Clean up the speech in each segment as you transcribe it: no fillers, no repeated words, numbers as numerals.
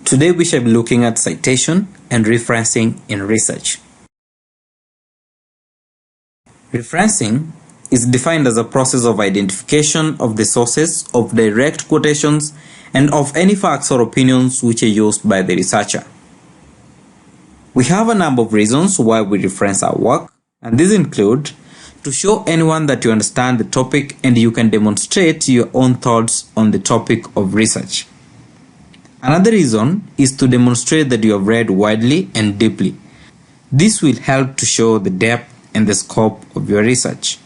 Today we shall be looking at citation and referencing in research. Referencing is defined as a process of identification of the sources of direct quotations and of any facts or opinions which are used by the researcher. We have a number of reasons why we reference our work, and these include to show anyone that you understand the topic and you can demonstrate your own thoughts on the topic of research. Another reason is to demonstrate that you have read widely and deeply. This will help to show the depth and the scope of your research.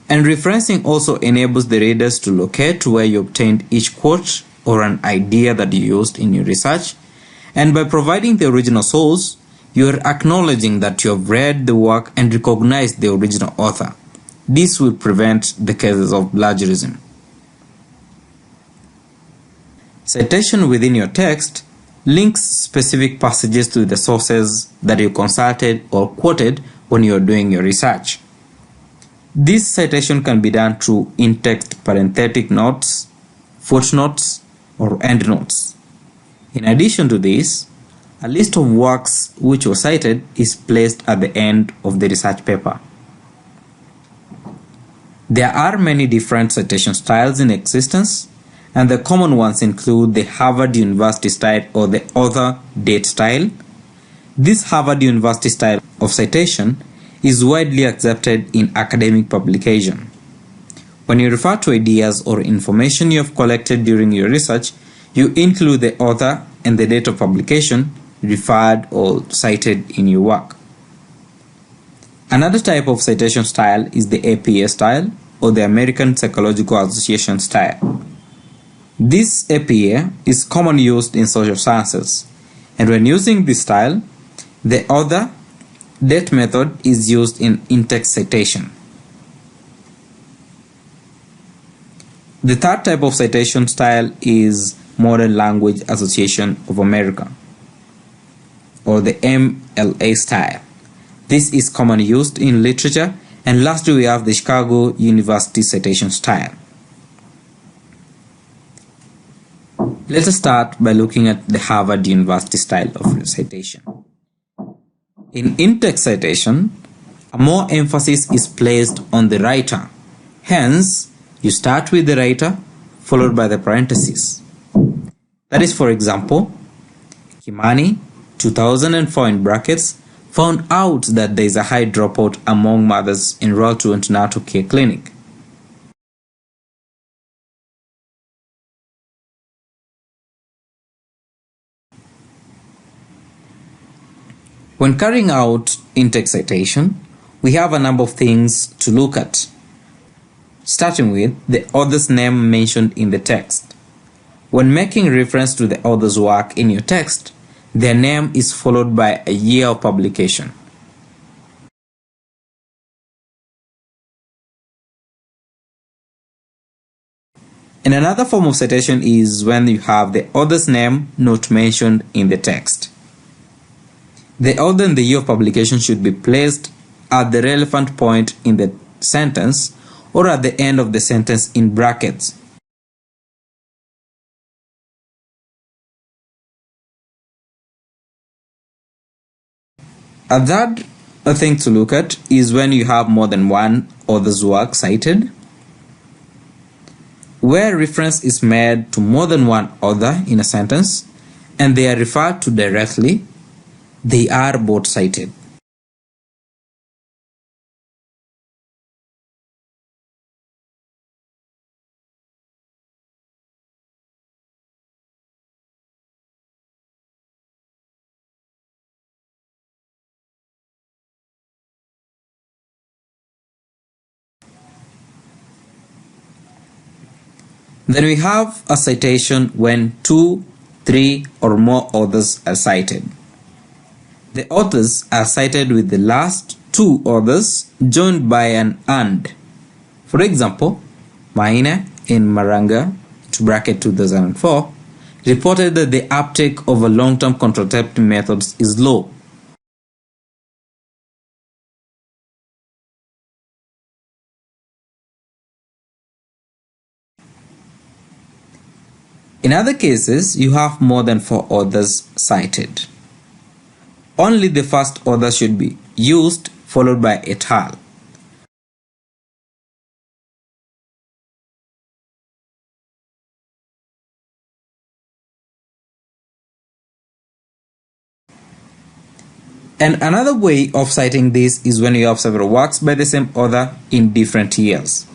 And referencing also enables the readers to locate where you obtained each quote or an idea that you used in your research, and by providing the original source, you are acknowledging that you have read the work and recognized the original author. This will prevent the cases of plagiarism. Citation within your text links specific passages to the sources that you consulted or quoted when you are doing your research. This citation can be done through in-text parenthetic notes, footnotes, or endnotes. In addition to this, a list of works which were cited is placed at the end of the research paper. There are many different citation styles in existence, and the common ones include the Harvard University style or the author date style. This Harvard University style of citation is widely accepted in academic publication. When you refer to ideas or information you have collected during your research, you include the author and the date of publication referred or cited in your work. Another type of citation style is the APA style or the American Psychological Association style. This APA is commonly used in social sciences, and when using this style, the author date method is used in in-text citation. The third type of citation style is Modern Language Association of America, or the MLA style. This is commonly used in literature, and lastly we have the Chicago University citation style. Let us start by looking at the Harvard University style of citation. In in-text citation, a more emphasis is placed on the writer. Hence, you start with the writer followed by the parentheses. That is, for example, Kimani, 2004 in brackets, found out that there is a high dropout among mothers enrolled to antenatal care clinic. When carrying out in-text citation, we have a number of things to look at, starting with the author's name mentioned in the text. When making reference to the author's work in your text, their name is followed by a year of publication. And another form of citation is when you have the author's name not mentioned in the text. The author and the year of publication should be placed at the relevant point in the sentence or at the end of the sentence in brackets. A third thing to look at is when you have more than one author's work cited. Where reference is made to more than one author in a sentence and they are referred to directly, they are both cited. Then we have a citation when 2, 3, or more authors are cited. The authors are cited with the last two authors joined by an and. For example, Maina in Maranga (2004) reported that the uptake of a long-term contraceptive methods is low. In other cases, you have more than 4 authors cited. Only the first author should be used, followed by et al. And another way of citing this is when you have several works by the same author in different years.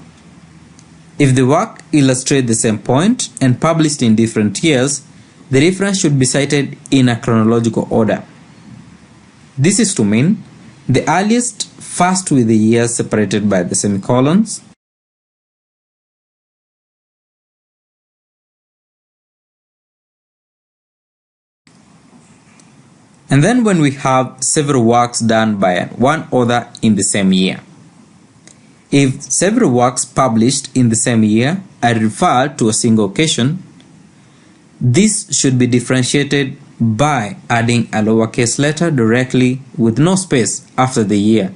If the work illustrates the same point and published in different years, the reference should be cited in a chronological order. This is to mean the earliest first with the years separated by the semicolons, and then when we have several works done by one author in the same year. If several works published in the same year are referred to a single occasion, this should be differentiated by adding a lowercase letter directly with no space after the year.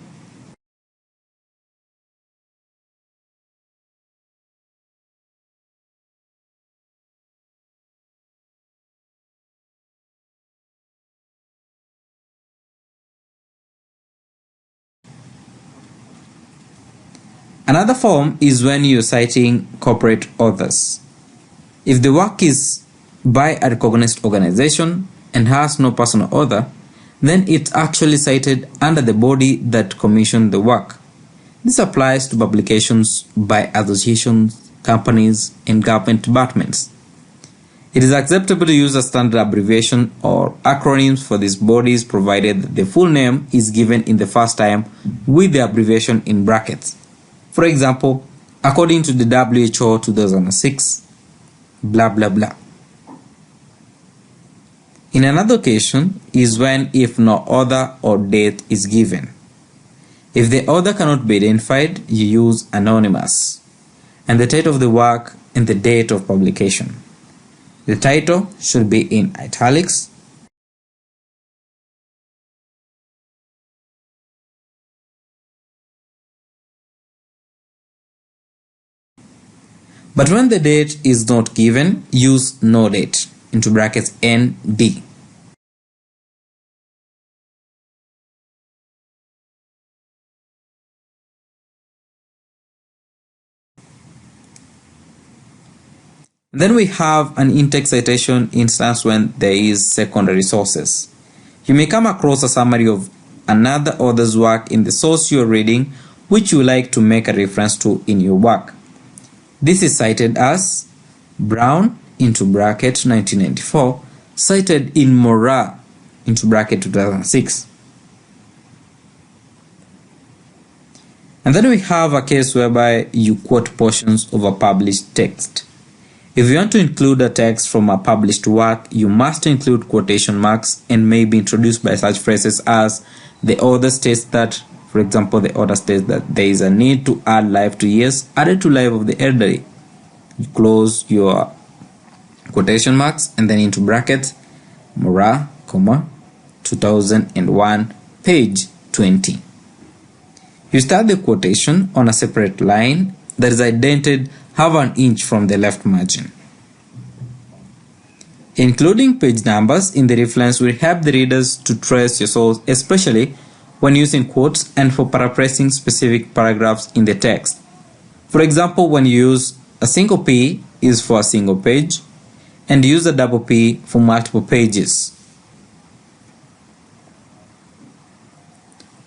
Another form is when you're citing corporate authors. If the work is by a recognized organization and has no personal author, then it's actually cited under the body that commissioned the work. This applies to publications by associations, companies, and government departments. It is acceptable to use a standard abbreviation or acronyms for these bodies provided that the full name is given in the first time with the abbreviation in brackets. For example, according to the WHO 2006, blah blah blah. In another occasion is when if no author or date is given. If the author cannot be identified, you use anonymous, and the title of the work and the date of publication. The title should be in italics, but when the date is not given, use no date into brackets ND. Then we have an in-text citation instance when there is secondary sources. You may come across a summary of another author's work in the source you are reading, which you like to make a reference to in your work. This is cited as Brown into bracket 1994, cited in Mora into bracket 2006. And then we have a case whereby you quote portions of a published text. If you want to include a text from a published work, you must include quotation marks and may be introduced by such phrases as the author states that. For example, the author states that there is a need to add life to years added to life of the elderly. You close your quotation marks and then into brackets Mora, 2001, page 20. You start the quotation on a separate line that is indented half an inch from the left margin. Including page numbers in the reference will help the readers to trace your source, especially when using quotes and for paraphrasing specific paragraphs in the text. For example, when you use a single P is for a single page and use a double P for multiple pages.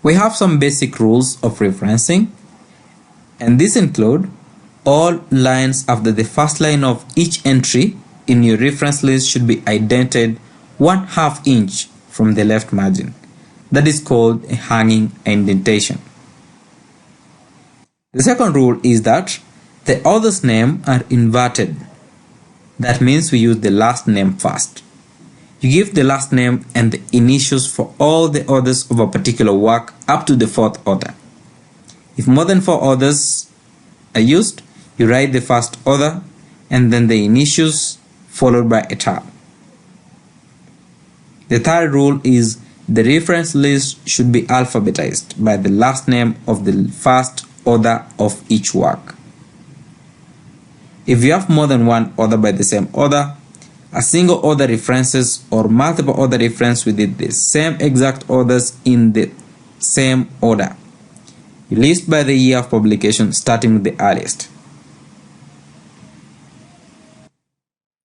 We have some basic rules of referencing, and these include all lines after the first line of each entry in your reference list should be indented 1/2 inch from the left margin. That is called a hanging indentation. The second rule is that the author's name are inverted. That means we use the last name first. You give the last name and the initials for all the authors of a particular work up to the 4th author. If more than 4 authors are used, you write the first author and then the initials followed by et al. The third rule is the reference list should be alphabetized by the last name of the first author of each work. If you have more than one author by the same author, a single author references or multiple author reference within the same exact authors in the same order. You list by the year of publication starting with the earliest.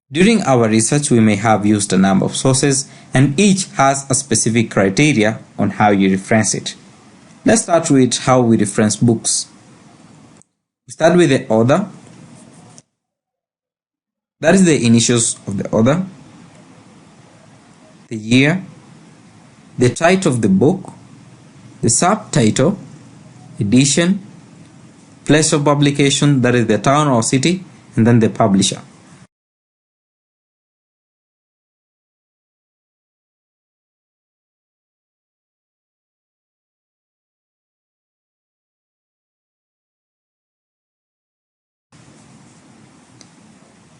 During our research, we may have used a number of sources and each has a specific criteria on how you reference it. Let's start with how we reference books. We start with the author. That is the initials of the author, the year, the title of the book, the subtitle, edition, place of publication, that is the town or city, and then the publisher.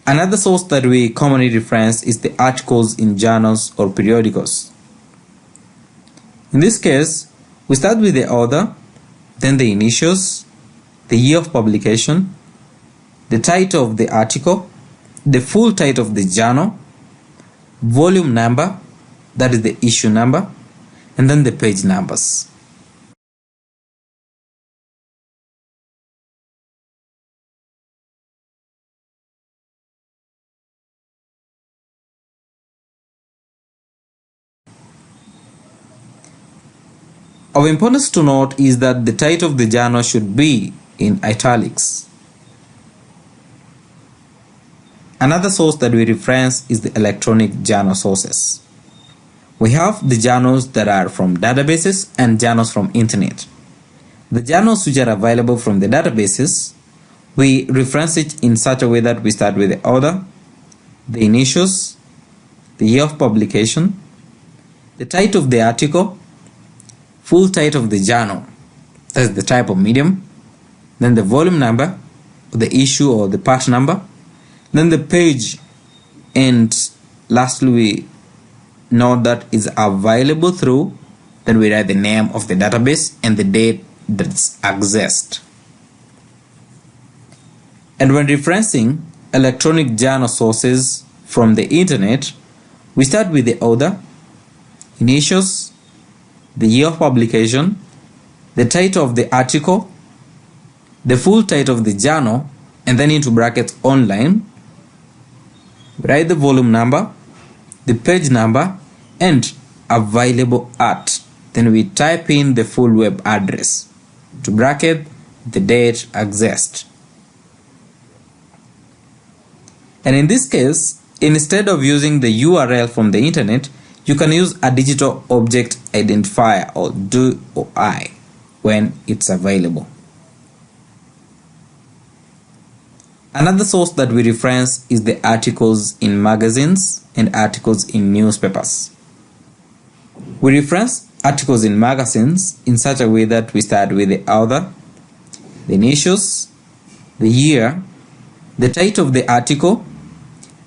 Another source that we commonly reference is the articles in journals or periodicals. In this case, we start with the author, then the initials, the year of publication, the title of the article, the full title of the journal, volume number, that is the issue number, and then the page numbers. Of importance to note is that the title of the journal should be in italics. Another source that we reference is the electronic journal sources. We have the journals that are from databases and journals from internet. The journals which are available from the databases, we reference it in such a way that we start with the author, the initials, the year of publication, the title of the article, full title of the journal, that's the type of medium, then the volume number, the issue or the part number, then the page, and lastly we note that is available through, then we write the name of the database and the date that's accessed. And when referencing electronic journal sources from the internet, we start with the author, initials, the year of publication, the title of the article, the full title of the journal, and then into brackets online, write the volume number, the page number, and available at. Then we type in the full web address, to bracket the date accessed. And in this case, instead of using the URL from the internet, you can use a digital object identifier or DOI when it's available. Another source that we reference is the articles in magazines and articles in newspapers. We reference articles in magazines in such a way that we start with the author, the initials, the year, the title of the article,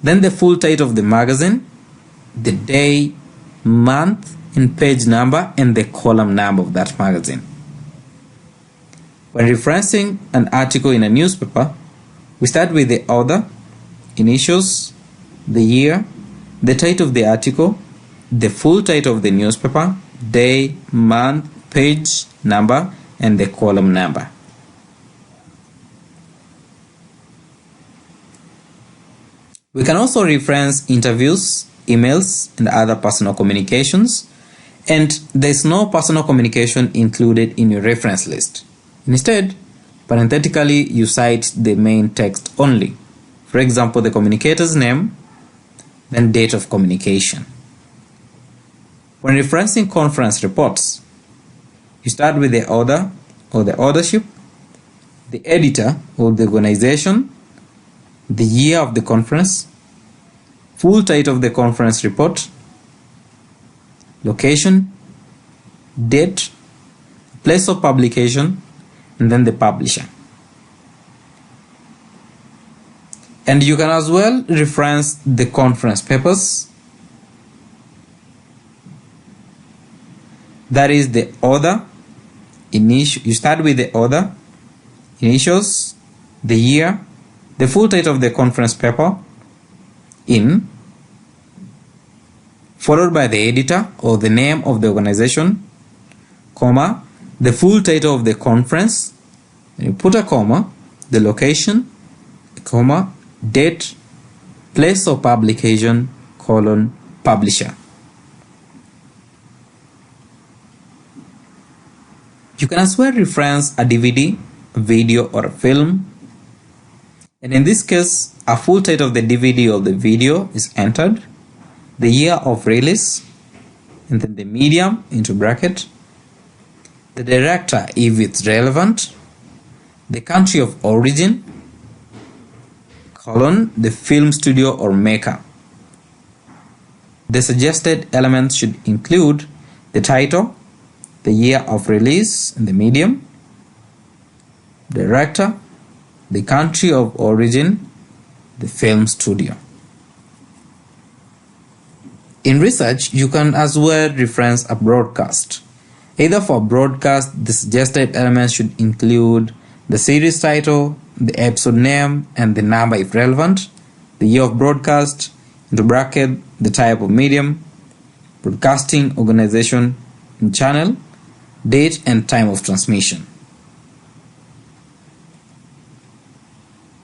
then the full title of the magazine, the day, month, and page number, and the column number of that magazine. When referencing an article in a newspaper, we start with the author, initials, the year, the title of the article, the full title of the newspaper, day, month, page number, and the column number. We can also reference interviews, emails, and other personal communications, and there is no personal communication included in your reference list. Instead, parenthetically, you cite the main text only. For example, the communicator's name, then date of communication. When referencing conference reports, you start with the author or the authorship, the editor or the organization, the year of the conference, full title of the conference report, location, date, place of publication, and then the publisher. And you can as well reference the conference papers. That is the author, you start with the author, initials, the year, the full title of the conference paper, in, followed by the editor or the name of the organization, comma, the full title of the conference, and you put a comma, the location, comma, date, place of publication, colon, publisher. You can as well reference a DVD, a video, or a film. And in this case, a full title of the DVD or the video is entered, the year of release, and then the medium into bracket, the director if it's relevant, the country of origin, colon, the film studio or maker. The suggested elements should include the title, the year of release and the medium, director, the country of origin, the film studio. In research, you can as well reference a broadcast. Either for broadcast, the suggested elements should include the series title, the episode name, and the number if relevant, the year of broadcast, into bracket, the type of medium, broadcasting organization and channel, date and time of transmission.